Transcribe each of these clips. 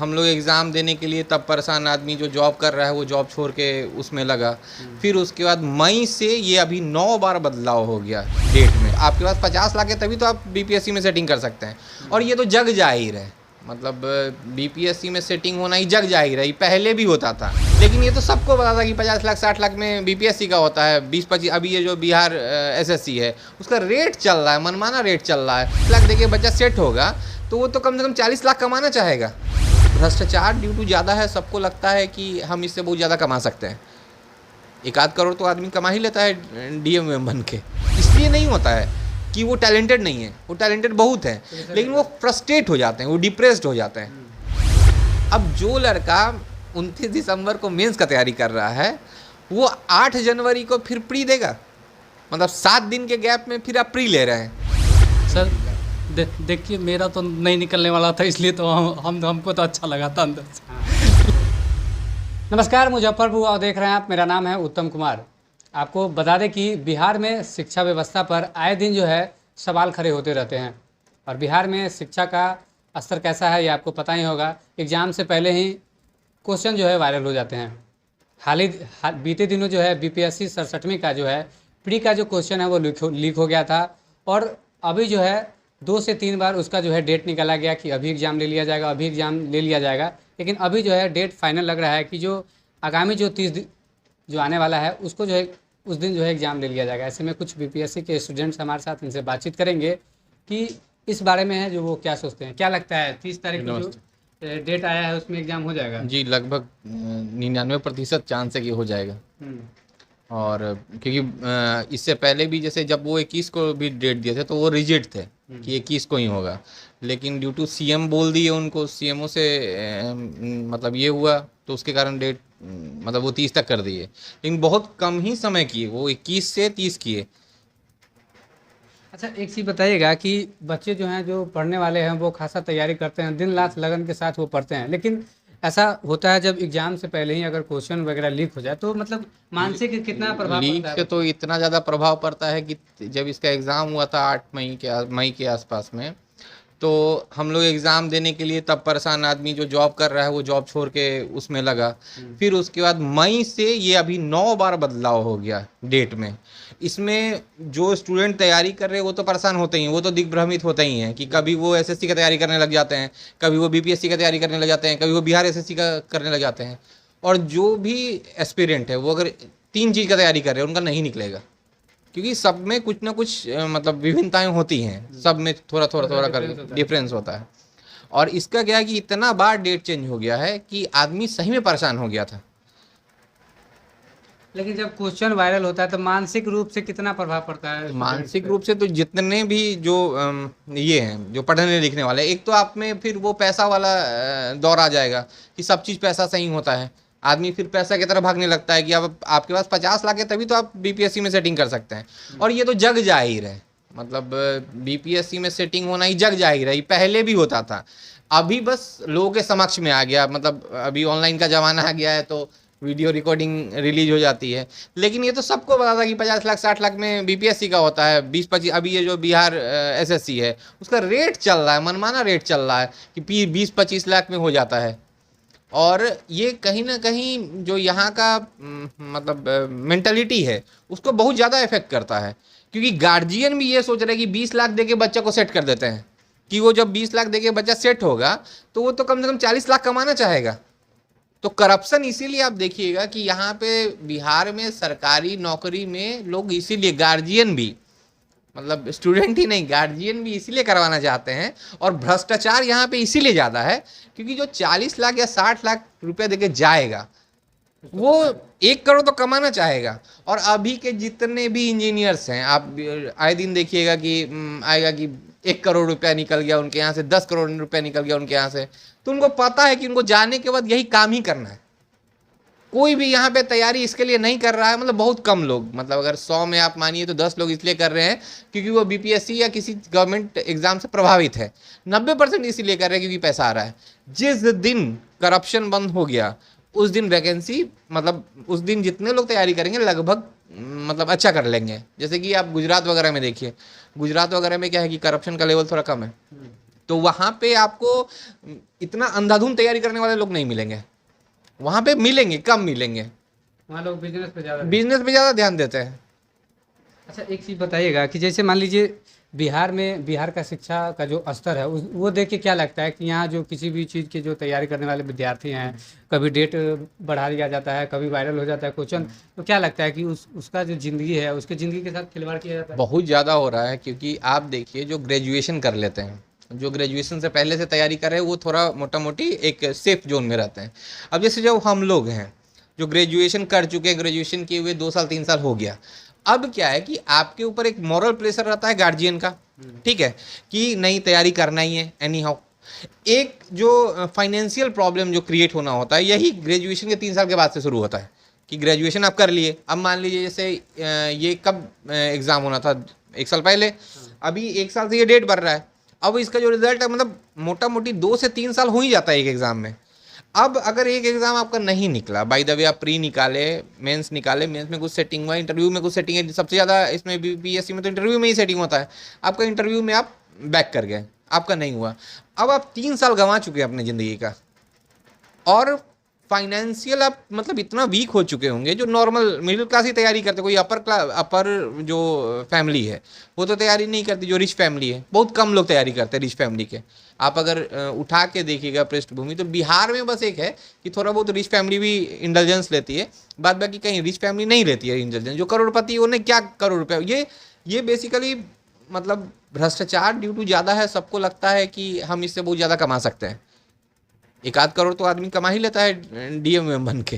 हम लोग एग्ज़ाम देने के लिए तब परेशान, आदमी जो जॉब कर रहा है वो जॉब छोड़ के उसमें लगा। फिर उसके बाद मई से ये अभी 9 बार बदलाव हो गया डेट में। आपके पास 50 लाख है तभी तो आप बीपीएससी में सेटिंग कर सकते हैं। और ये तो जग जाहिर है, मतलब बीपीएससी में सेटिंग होना ही जग जाहिर है, ये पहले भी होता था। लेकिन ये तो सबको पता था कि 50 लाख 60 लाख में बीपीएससी का होता है, 20-25। अभी ये जो बिहार एसएससी है उसका रेट चल रहा है, मनमाना रेट चल रहा है। लाख देखिए बच्चा सेट होगा तो वो तो कम से कम 40 लाख कमाना चाहेगा। भ्रष्टाचार ड्यू टू ज़्यादा है, सबको लगता है कि हम इससे बहुत ज़्यादा कमा सकते हैं। 1-8 करोड़ तो आदमी कमा ही लेता है डीएम बन के। इसलिए नहीं होता है कि वो टैलेंटेड नहीं है, वो टैलेंटेड बहुत है, लेकिन वो फ्रस्ट्रेट हो जाते हैं, वो डिप्रेस्ड हो जाते हैं। अब जो लड़का 29 दिसंबर को मेंस का तैयारी कर रहा है वो 8 जनवरी को फिर प्री देगा, मतलब 7 दिन के गैप में फिर आप प्री ले रहे हैं। सर देखिए, मेरा तो नहीं निकलने वाला था, इसलिए तो हमको तो अच्छा लगा था अंदर से। नमस्कार, मुजफ्फरपुर और देख रहे हैं आप। मेरा नाम है उत्तम कुमार। आपको बता दें कि बिहार में शिक्षा व्यवस्था पर आए दिन जो है सवाल खड़े होते रहते हैं। और बिहार में शिक्षा का स्तर कैसा है ये आपको पता ही होगा। एग्ज़ाम से पहले ही क्वेश्चन जो है वायरल हो जाते हैं। बीते दिनों जो है बीपीएससी 67वीं का जो है प्री का जो क्वेश्चन है वो लीक हो गया था। और अभी जो है 2 से 3 बार उसका जो है डेट निकाला गया कि अभी एग्ज़ाम ले लिया जाएगा, अभी एग्ज़ाम ले लिया जाएगा। लेकिन अभी जो है डेट फाइनल लग रहा है कि जो आगामी जो 30 दिन जो आने वाला है उसको जो है उस दिन जो है एग्ज़ाम ले लिया जाएगा। ऐसे में कुछ बीपीएससी के स्टूडेंट्स हमारे साथ, इनसे बातचीत करेंगे कि इस बारे में है जो वो क्या सोचते हैं। क्या लगता है 30 तारीख को जो डेट आया है उसमें एग्ज़ाम हो जाएगा? जी, लगभग 99% चांस है कि हो जाएगा। और क्योंकि इससे पहले भी जैसे जब वो 21 को भी डेट दिए थे तो वो रिजिड थे कि 21 को ही होगा, लेकिन ड्यू टू सीएम बोल दिए उनको, सीएमओ से मतलब ये हुआ तो उसके कारण डेट मतलब वो 30 तक कर दिए। लेकिन बहुत कम ही समय किए, वो 21 से 30 किए। अच्छा, एक चीज़ बताइएगा कि बच्चे जो हैं जो पढ़ने वाले हैं वो खासा तैयारी करते हैं, दिन रात लगन के साथ वो पढ़ते हैं, लेकिन ऐसा होता है जब एग्जाम से पहले ही अगर क्वेश्चन वगैरह लीक हो जाए तो मतलब मानसिक कितना प्रभाव लीक पड़ता है? से तो इतना ज़्यादा प्रभाव पड़ता है कि जब इसका एग्ज़ाम हुआ था 8 मई के आसपास में, तो हम लोग एग्ज़ाम देने के लिए तब परेशान, आदमी जो जॉब कर रहा है वो जॉब छोड़ के उसमें लगा। फिर उसके बाद मई से ये अभी 9 बार बदलाव हो गया डेट में। इसमें जो स्टूडेंट तैयारी कर रहे हैं वो तो परेशान होते ही हैं, वो तो दिग्भ्रमित होते ही हैं कि कभी वो एसएससी का तैयारी करने लग जाते हैं, कभी वो बीपीएससी का तैयारी करने लग जाते हैं, कभी वो बिहार एसएससी का करने लग जाते हैं। और जो भी एस्पिरेंट है वो अगर 3 चीज़ का तैयारी कर रहे हैं उनका नहीं निकलेगा, क्योंकि सब में कुछ ना कुछ मतलब विभिन्नताएं होती हैं, सब में थोड़ा कर डिफरेंस होता है। और इसका क्या है कि इतना बार डेट चेंज हो गया है कि आदमी सही में परेशान हो गया था। लेकिन जब क्वेश्चन वायरल होता है तो मानसिक रूप से कितना प्रभाव पड़ता है? मानसिक रूप से तो जितने भी जो ये हैं जो पढ़ने लिखने वाले, एक तो आप में फिर वो पैसा वाला दौर आ जाएगा कि सब चीज़ पैसा सही होता है। आदमी फिर पैसा की तरफ भागने लगता है कि अब आपके पास 50 लाख है तभी तो आप बीपीएससी में सेटिंग कर सकते हैं। और ये तो जग जाहिर है, मतलब बीपीएससी में सेटिंग होना ही जग जाहिर है, ये पहले भी होता था। अभी बस लोगों के समक्ष में आ गया, मतलब अभी ऑनलाइन का ज़माना आ गया है तो वीडियो रिकॉर्डिंग रिलीज हो जाती है। लेकिन ये तो सबको पता था कि 50 लाख 60 लाख में बीपीएससी का होता है, 20-25। अभी ये जो बिहार एसएससी है उसका रेट चल रहा है, मनमाना रेट चल रहा है कि 20-25 लाख में हो जाता है। और ये कहीं ना कहीं जो यहाँ का मतलब मेंटलिटी है उसको बहुत ज़्यादा इफेक्ट करता है, क्योंकि गार्जियन भी ये सोच रहे हैं कि 20 लाख दे के बच्चे को सेट कर देते हैं कि वो जब 20 लाख दे के बच्चा सेट होगा तो वो तो कम से कम 40 लाख कमाना चाहेगा। तो करप्शन इसीलिए आप देखिएगा कि यहाँ पे बिहार में सरकारी नौकरी में लोग इसीलिए, गार्जियन भी, मतलब स्टूडेंट ही नहीं, गार्जियन भी इसीलिए करवाना चाहते हैं। और भ्रष्टाचार यहाँ पे इसीलिए ज़्यादा है क्योंकि जो 40 लाख या 60 लाख रुपया देके जाएगा वो 1 करोड़ तो कमाना चाहेगा। और अभी के जितने भी इंजीनियर्स हैं, आप आए दिन देखिएगा कि आएगा कि 1 करोड़ रुपया निकल गया उनके यहाँ से, 10 करोड़ रुपया निकल गया उनके यहाँ से। तो उनको पता है कि उनको जाने के बाद यही काम ही करना है। कोई भी यहाँ पे तैयारी इसके लिए नहीं कर रहा है, मतलब बहुत कम लोग, मतलब अगर 100 में आप मानिए तो 10 लोग इसलिए कर रहे हैं क्योंकि वो बीपीएससी या किसी गवर्नमेंट एग्जाम से प्रभावित है। 90% इसीलिए कर रहे हैं क्योंकि पैसा आ रहा है। जिस दिन करप्शन बंद हो गया उस दिन वैकेंसी, मतलब उस दिन जितने लोग तैयारी करेंगे लगभग मतलब अच्छा कर लेंगे। जैसे कि आप गुजरात वगैरह में देखिए, गुजरात वगैरह में क्या है कि करप्शन का लेवल थोड़ा कम है, तो वहाँ पे आपको इतना अंधाधुंध तैयारी करने वाले लोग नहीं मिलेंगे, वहाँ पे मिलेंगे, कम मिलेंगे। वहाँ लोग बिजनेस पे ज़्यादा बिजनेस पे ज़्यादा ध्यान देते हैं। अच्छा, एक चीज़ बताइएगा कि जैसे मान लीजिए बिहार का शिक्षा का जो स्तर है वो देख के क्या लगता है कि यहाँ जो किसी भी चीज़ की जो तैयारी करने वाले विद्यार्थी हैं, कभी डेट बढ़ा दिया जाता है, कभी वायरल हो जाता है क्वेश्चन, तो क्या लगता है कि उसका जो ज़िंदगी है उसकी ज़िंदगी के साथ खिलवाड़ किया जाता है? बहुत ज़्यादा हो रहा है, क्योंकि आप देखिए जो ग्रेजुएशन कर लेते हैं, जो ग्रेजुएशन से पहले से तैयारी कर रहे हैं, वो थोड़ा मोटा मोटी एक सेफ जोन में रहते हैं। अब जैसे जब हम लोग हैं जो ग्रेजुएशन कर चुके हैं, ग्रेजुएशन किए हुए 2 साल 3 साल हो गया, अब क्या है कि आपके ऊपर एक मॉरल प्रेशर रहता है गार्जियन का, ठीक है, कि नहीं तैयारी करना ही है एनी हाउ। एक जो फाइनेंशियल प्रॉब्लम जो क्रिएट होना होता है, यही ग्रेजुएशन के 3 साल के बाद से शुरू होता है कि ग्रेजुएशन आप कर लिए। अब मान लीजिए जैसे ये कब एग्ज़ाम होना था, 1 साल पहले, अभी 1 साल से ये डेट बढ़ रहा है। अब इसका जो रिजल्ट है, मतलब मोटा मोटी 2 से 3 साल हो ही जाता है एक एग्ज़ाम में। अब अगर एक एग्ज़ाम आपका नहीं निकला, बाय द वे आप प्री निकाले, मेंस निकाले, मेंस में कुछ सेटिंग हुआ, इंटरव्यू में कुछ सेटिंग है, सबसे ज़्यादा इसमें बीपीएससी में तो इंटरव्यू में ही सेटिंग होता है। आपका इंटरव्यू में आप बैक कर गए, आपका नहीं हुआ, अब आप 3 साल गंवा चुके हैं अपनी ज़िंदगी का, और फाइनेंशियल आप मतलब इतना वीक हो चुके होंगे। जो नॉर्मल मिडिल क्लास ही तैयारी करते, कोई अपर जो फैमिली है वो तो तैयारी नहीं करती। जो रिच फैमिली है, बहुत कम लोग तैयारी करते हैं रिच फैमिली के। आप अगर उठा के देखिएगा पृष्ठभूमि, तो बिहार में बस एक है कि थोड़ा बहुत रिच फैमिली भी इंटेलिजेंस लेती है, बाद बाकी कहीं रिच फैमिली नहीं लेती है इंटेलिजेंस। जो करोड़पति, उन्हें क्या करोड़ रुपये, ये बेसिकली मतलब भ्रष्टाचार ड्यू टू ज़्यादा है। सबको लगता है कि हम इससे बहुत ज़्यादा कमा सकते हैं। 1-8 करोड़ तो आदमी कमा ही लेता है डीएम बन के,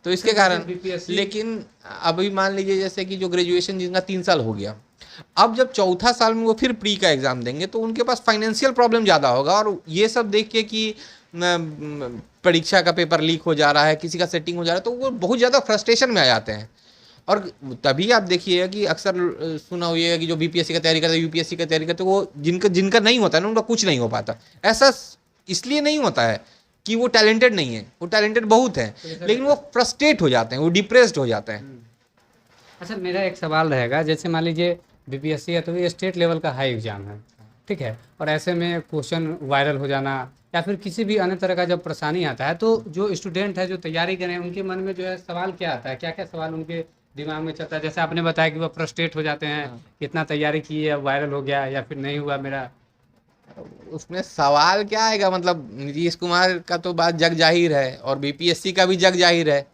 तो इसके कारण। लेकिन अभी मान लीजिए जैसे कि जो ग्रेजुएशन जिनका 3 साल हो गया, अब जब चौथा साल में वो फिर प्री का एग्ज़ाम देंगे, तो उनके पास फाइनेंशियल प्रॉब्लम ज़्यादा होगा। और ये सब देख के कि परीक्षा का पेपर लीक हो जा रहा है, किसी का सेटिंग हो जा रहा है, तो वो बहुत ज़्यादा फ्रस्ट्रेशन में आ जाते हैं। और तभी आप देखिएगा कि अक्सर सुना हुआ कि जो बीपीएससी का तैयारी करते हैं, यूपीएससी का तैयारी करते हैं, वो जिनका नहीं होता है ना, उनका कुछ नहीं हो पाता। ऐसा इसलिए नहीं होता है कि वो टैलेंटेड नहीं है, वो टैलेंटेड बहुत है, लेकिन वो फ्रस्ट्रेट हो जाते हैं, वो डिप्रेस्ड हो जाते हैं। अच्छा, मेरा एक सवाल रहेगा, जैसे मान लीजिए बीपीएससी है तो ये स्टेट लेवल का हाई एग्जाम है, ठीक है, और ऐसे में क्वेश्चन वायरल हो जाना या फिर किसी भी अन्य तरह का जब परेशानी आता है, तो जो स्टूडेंट है जो तैयारी करें, उनके मन में जो है सवाल क्या आता है, क्या क्या सवाल उनके दिमाग में चलता है? जैसे आपने बताया कि वो फ्रस्ट्रेट हो जाते हैं, कितना तैयारी की है, वायरल हो गया या फिर नहीं हुआ मेरा। उसमें सवाल क्या आएगा, मतलब नीतीश कुमार का तो बात जग जाहिर है, और बीपीएससी का भी जग जाहिर है।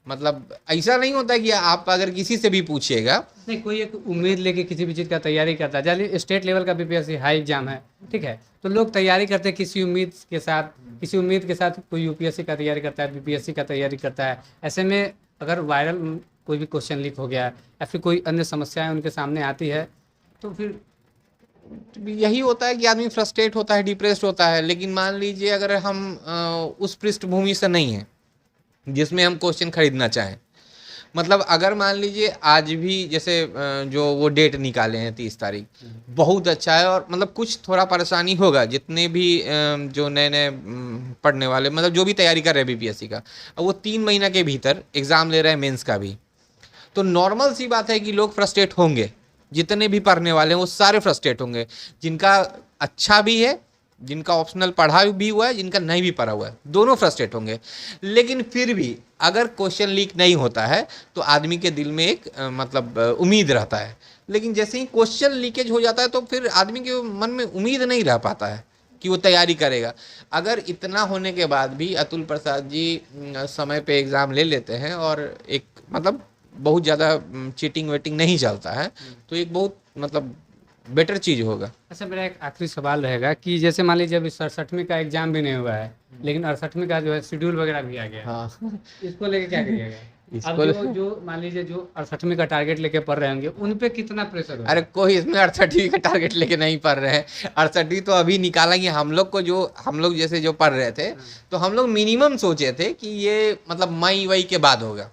मतलब ऐसा नहीं होता कि आप अगर किसी से भी पूछिएगा, नहीं, कोई एक उम्मीद लेके किसी भी चीज़ का तैयारी करता है, जैसे स्टेट लेवल का बीपीएससी हाई एग्जाम है, ठीक है, तो लोग तैयारी करते हैं किसी उम्मीद के साथ कोई यूपीएससी का तैयारी करता है, बीपीएससी का तैयारी करता है। ऐसे में अगर वायरल कोई भी क्वेश्चन लीक हो गया या फिर कोई अन्य समस्याएं उनके सामने आती है, तो फिर यही होता है कि आदमी फ्रस्ट्रेट होता है, डिप्रेस्ड होता है। लेकिन मान लीजिए अगर हम उस पृष्ठभूमि से नहीं हैं जिसमें हम क्वेश्चन खरीदना चाहें, मतलब अगर मान लीजिए आज भी जैसे जो वो डेट निकाले हैं 30 तारीख, बहुत अच्छा है, और मतलब कुछ थोड़ा परेशानी होगा जितने भी जो नए नए पढ़ने वाले, मतलब जो भी तैयारी कर रहे हैं बीपीएससी का, अब वो 3 महीना के भीतर एग्ज़ाम ले रहे हैं मेंस का भी, तो नॉर्मल सी बात है कि लोग फ्रस्ट्रेट होंगे। जितने भी पढ़ने वाले हैं वो सारे फ्रस्ट्रेट होंगे, जिनका अच्छा भी है, जिनका ऑप्शनल पढ़ा भी हुआ है, जिनका नहीं भी पढ़ा हुआ है, दोनों फ्रस्ट्रेट होंगे। लेकिन फिर भी अगर क्वेश्चन लीक नहीं होता है तो आदमी के दिल में एक मतलब उम्मीद रहता है। लेकिन जैसे ही क्वेश्चन लीकेज हो जाता है तो फिर आदमी के मन में उम्मीद नहीं रह पाता है कि वो तैयारी करेगा। अगर इतना होने के बाद भी अतुल प्रसाद जी समय पे एग्ज़ाम ले लेते हैं और एक मतलब बहुत ज़्यादा चीटिंग वेटिंग नहीं चलता है, तो एक बहुत मतलब बेटर चीज़ होगा। अच्छा, मेरा एक आखिरी सवाल रहेगा कि जैसे मान लीजिए अभी 67वीं का एग्जाम भी नहीं हुआ है, लेकिन 68वीं का जो है शेड्यूल वगैरह भी आ गया है, हाँ, इसको लेके क्या करिएगा? अब जो मान लीजिए जो 68वीं का टारगेट लेके पढ़ रहे होंगे, उन पे कितना प्रेशर होगा? अरे कोई इसमें 68वीं का टारगेट लेके नहीं पढ़ रहे हैं। 68वीं तो अभी निकालेंगे। हम लोग जैसे जो पढ़ रहे थे, तो हम लोग मिनिमम सोचे थे कि ये मतलब मई के बाद होगा,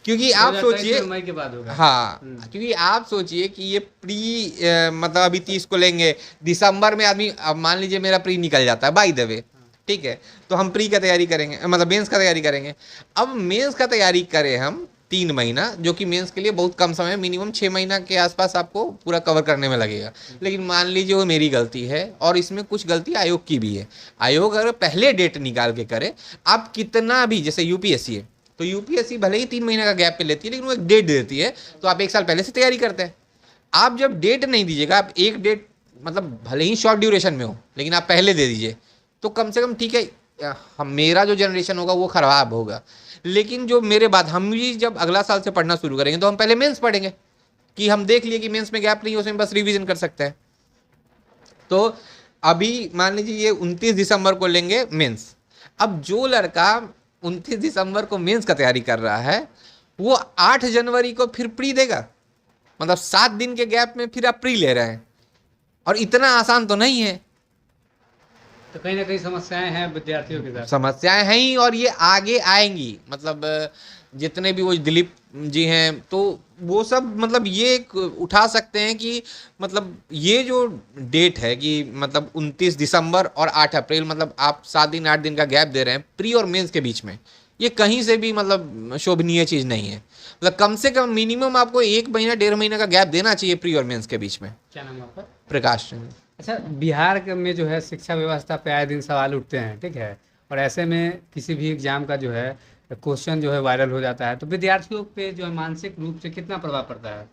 क्योंकि आप सोचिए मई के बाद होगा। हाँ, क्योंकि आप सोचिए कि ये प्री मतलब अभी 30 को लेंगे, दिसंबर में आदमी, अब मान लीजिए मेरा प्री निकल जाता है बाय द वे, ठीक है, तो हम प्री का तैयारी करेंगे, मतलब मेंस का तैयारी करेंगे। अब मेंस का तैयारी करें हम 3 महीना, जो कि मेंस के लिए बहुत कम समय है, मिनिमम 6 महीना के आसपास आपको पूरा कवर करने में लगेगा। लेकिन मान लीजिए वो मेरी गलती है और इसमें कुछ गलती आयोग की भी है। आयोग अगर पहले डेट निकाल के करे, आप कितना भी, जैसे यूपीएससी है तो यूपीएससी भले ही 3 महीने का गैप पे लेती है, लेकिन वो एक डेट देती है, तो आप 1 साल पहले से तैयारी करते हैं। आप जब डेट नहीं दीजिएगा, आप एक डेट मतलब भले ही शॉर्ट ड्यूरेशन में हो लेकिन आप पहले दे दीजिए, तो कम से कम ठीक है, हम मेरा जो जनरेशन होगा वो ख़राब होगा। लेकिन जो मेरे बाद हम भी जब अगला साल से पढ़ना शुरू करेंगे तो हम पहले मेंस पढ़ेंगे, कि हम देख लिए कि मेंस में गैप नहीं है, उसमें बस रिवीजन कर सकते हैं। तो अभी मान लीजिए ये 29 दिसंबर को लेंगे मेंस। अब जो लड़का 29 दिसंबर को मेंस का तैयारी कर रहा है, वो 8 जनवरी को फिर प्री देगा, मतलब 7 दिन के गैप में फिर आप प्री ले रहे हैं, और इतना आसान तो नहीं है। तो कहीं ना कहीं समस्याएं हैं विद्यार्थियों के साथ। समस्याएं हैं ही, और ये आगे आएंगी। मतलब जितने भी वो दिलीप जी हैं, तो वो सब मतलब ये उठा सकते हैं कि मतलब ये जो डेट है कि मतलब 29 दिसंबर और 8 अप्रैल, मतलब आप 7 दिन 8 दिन का गैप दे रहे हैं प्री और मेंस के बीच में, ये कहीं से भी मतलब शोभनीय चीज़ नहीं है। मतलब कम से कम मिनिमम आपको 1 महीना 1.5 महीना का गैप देना चाहिए प्री और मेंस के बीच में। क्या नाम है आपका? प्रकाश। अच्छा, बिहार में जो है शिक्षा व्यवस्था पे आए दिन सवाल उठते हैं, ठीक है, और ऐसे में किसी भी एग्जाम का जो है क्वेश्चन जो है वायरल हो जाता है, तो विद्यार्थियों पे जो है मानसिक रूप से कितना प्रभाव पड़ता है?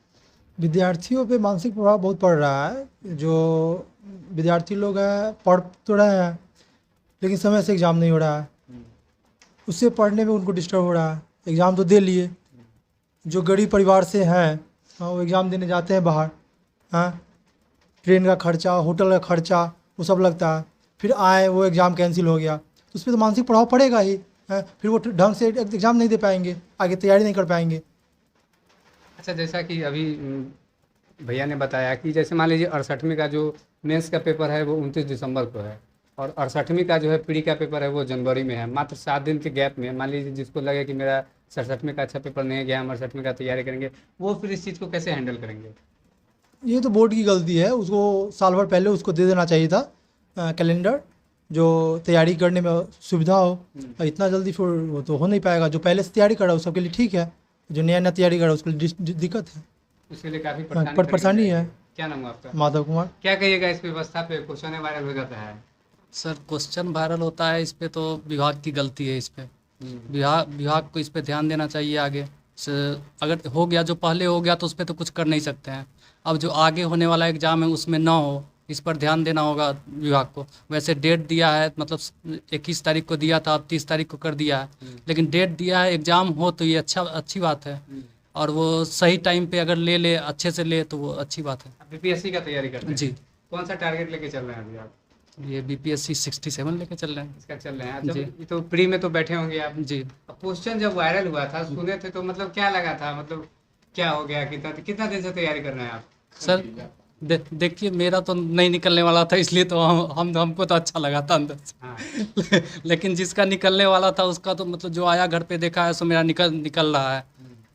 विद्यार्थियों पे मानसिक प्रभाव बहुत पड़ रहा है। जो विद्यार्थी लोग हैं पढ़ तो रहे हैं लेकिन समय से एग्ज़ाम नहीं हो रहा है, उससे पढ़ने में उनको डिस्टर्ब हो रहा है। एग्ज़ाम तो दे लिए, जो गरीब परिवार से हैं हाँ, वो एग्ज़ाम देने जाते हैं बाहर, हाँ, ट्रेन का खर्चा, होटल का खर्चा, वो सब लगता है, फिर आए वो एग्ज़ाम कैंसिल हो गया, तो उस पर तो मानसिक प्रभाव पड़ेगा ही, है, फिर वो ढंग से एग्ज़ाम नहीं दे पाएंगे, आगे तैयारी नहीं कर पाएंगे। अच्छा, जैसा कि अभी भैया ने बताया कि जैसे मान लीजिए 68वीं का जो मेंस का पेपर है वो 29 दिसंबर को है, और 68वीं का जो है प्री का पेपर है वो जनवरी में है। मात्र 7 दिन के गैप में मान लीजिए जिसको लगे कि मेरा 67वीं का अच्छा पेपर नहीं गया, हम 68वीं का तैयारी करेंगे, वो फिर इस चीज़ को कैसे हैंडल करेंगे? ये तो बोर्ड की गलती है, उसको साल भर पहले उसको दे देना चाहिए था कैलेंडर, जो तैयारी करने में सुविधा हो। और इतना जल्दी फिर वो तो हो नहीं पाएगा। जो पहले से तैयारी कर रहा है उस सबके लिए ठीक है, जो नया नया तैयारी कर रहा है उसके लिए दिक्कत है, उसके लिए काफ़ी परेशानी है। क्या नाम है आपका? माधव कुमार। क्या कहिएगा इस व्यवस्था पे? क्वेश्चन वायरल हो जाता है। सर क्वेश्चन वायरल होता है, इस पे तो विभाग की गलती है। इस पे विभाग को इस पे ध्यान देना चाहिए आगे से। अगर हो गया, जो पहले हो गया तो उस पर तो कुछ कर नहीं सकते हैं। अब जो आगे होने वाला एग्ज़ाम है उसमें ना हो, इस पर ध्यान देना होगा विभाग को। वैसे डेट दिया है, मतलब 21 तारीख को दिया था, अब 30 तारीख को कर दिया है, लेकिन डेट दिया है, एग्ज़ाम हो तो ये अच्छी बात है। और वो सही टाइम पे अगर ले अच्छे से ले तो वो अच्छी बात है। बीपीएससी का तैयारी करते हैं जी। कौन सा टारगेट लेके चल रहे हैं अभी आप? ये बीपीएससी 67 लेके चल रहे हैं। इसका चल रहे हैं जी। जब ये तो प्री में तो बैठे होंगे आप। जी। क्वेश्चन जब वायरल हुआ था सुने थे तो मतलब क्या लगा था, मतलब क्या हो गया, कितना दिन से तैयारी कर रहे हैं आप? सर देखिए, मेरा तो नहीं निकलने वाला था, इसलिए तो हमको तो अच्छा लगा था अंदर से। हाँ। लेकिन जिसका निकलने वाला था उसका तो मतलब जो आया घर पे देखा है सो मेरा निकल रहा है,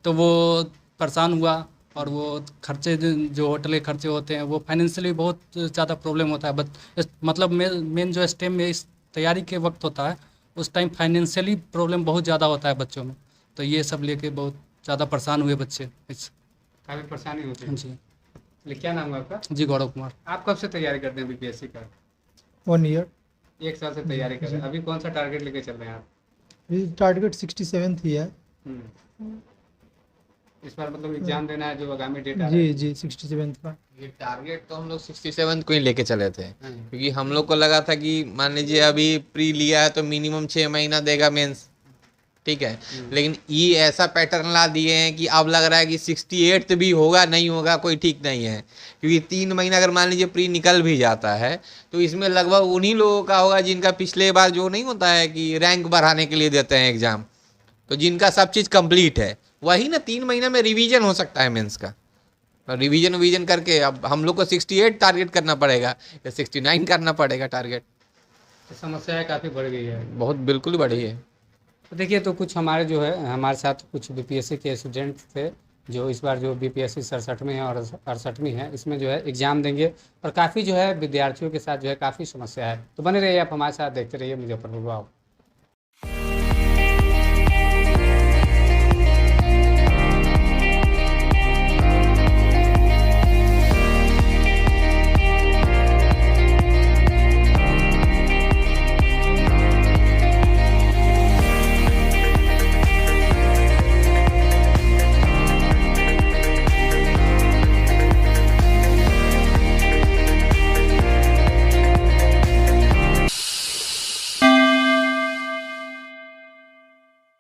तो वो परेशान हुआ। और वो खर्चे जो होटल के खर्चे होते हैं वो फाइनेंशियली बहुत ज़्यादा प्रॉब्लम होता है। मतलब मेन जो स्टेम में इस तैयारी के वक्त होता है उस टाइम फाइनेंशियली प्रॉब्लम बहुत ज़्यादा होता है बच्चों में, तो ये सब लेके बहुत ज़्यादा परेशान हुए बच्चे। काफ़ी परेशानी होती है। जी। क्या नाम है आपका? जी, गौरव कुमार। आप कब से तैयारी करते हैं बीपीएससी का? 1 ईयर। 1 साल से तैयारी कर रहे हैं। अभी कौन सा टारगेट लेके चल रहे हैं आप? टारगेट 67 ही है। इस बार मतलब एग्जाम देना है जो आगामी डेट आ रहा है। जी 67 का। ये टारगेट तो हम लोग 67 को ही लेके चले थे, क्योंकि हम लोग को लगा था कि मान लीजिए अभी प्री लिया है तो मिनिमम 6 महीना देगा मेंस, ठीक है। लेकिन ये ऐसा पैटर्न ला दिए हैं कि अब लग रहा है कि 68 भी होगा नहीं होगा कोई ठीक नहीं है, क्योंकि 3 महीना अगर मान लीजिए प्री निकल भी जाता है तो इसमें लगभग उन्हीं लोगों का होगा जिनका पिछले बार जो नहीं होता है कि रैंक बढ़ाने के लिए देते हैं एग्ज़ाम, तो जिनका सब चीज़ कंप्लीट है वही ना 3 महीना में रिवीजन हो सकता है मेंस का। रिवीजन करके अब हम लोग को 68 टारगेट करना पड़ेगा या 69 करना पड़ेगा टारगेट। तो समस्याएं काफ़ी बढ़ गई है। बहुत बिल्कुल बढ़ी है। तो देखिए, तो कुछ हमारे जो है हमारे साथ कुछ बीपीएससी के स्टूडेंट थे जो इस बार जो बीपीएससी 67 में है और 68वीं है, इसमें जो है एग्ज़ाम देंगे, और काफ़ी जो है विद्यार्थियों के साथ जो है काफ़ी समस्या है। तो बने रहिए आप हमारे साथ, देखते रहिए मुजफ्फरपुर वाव।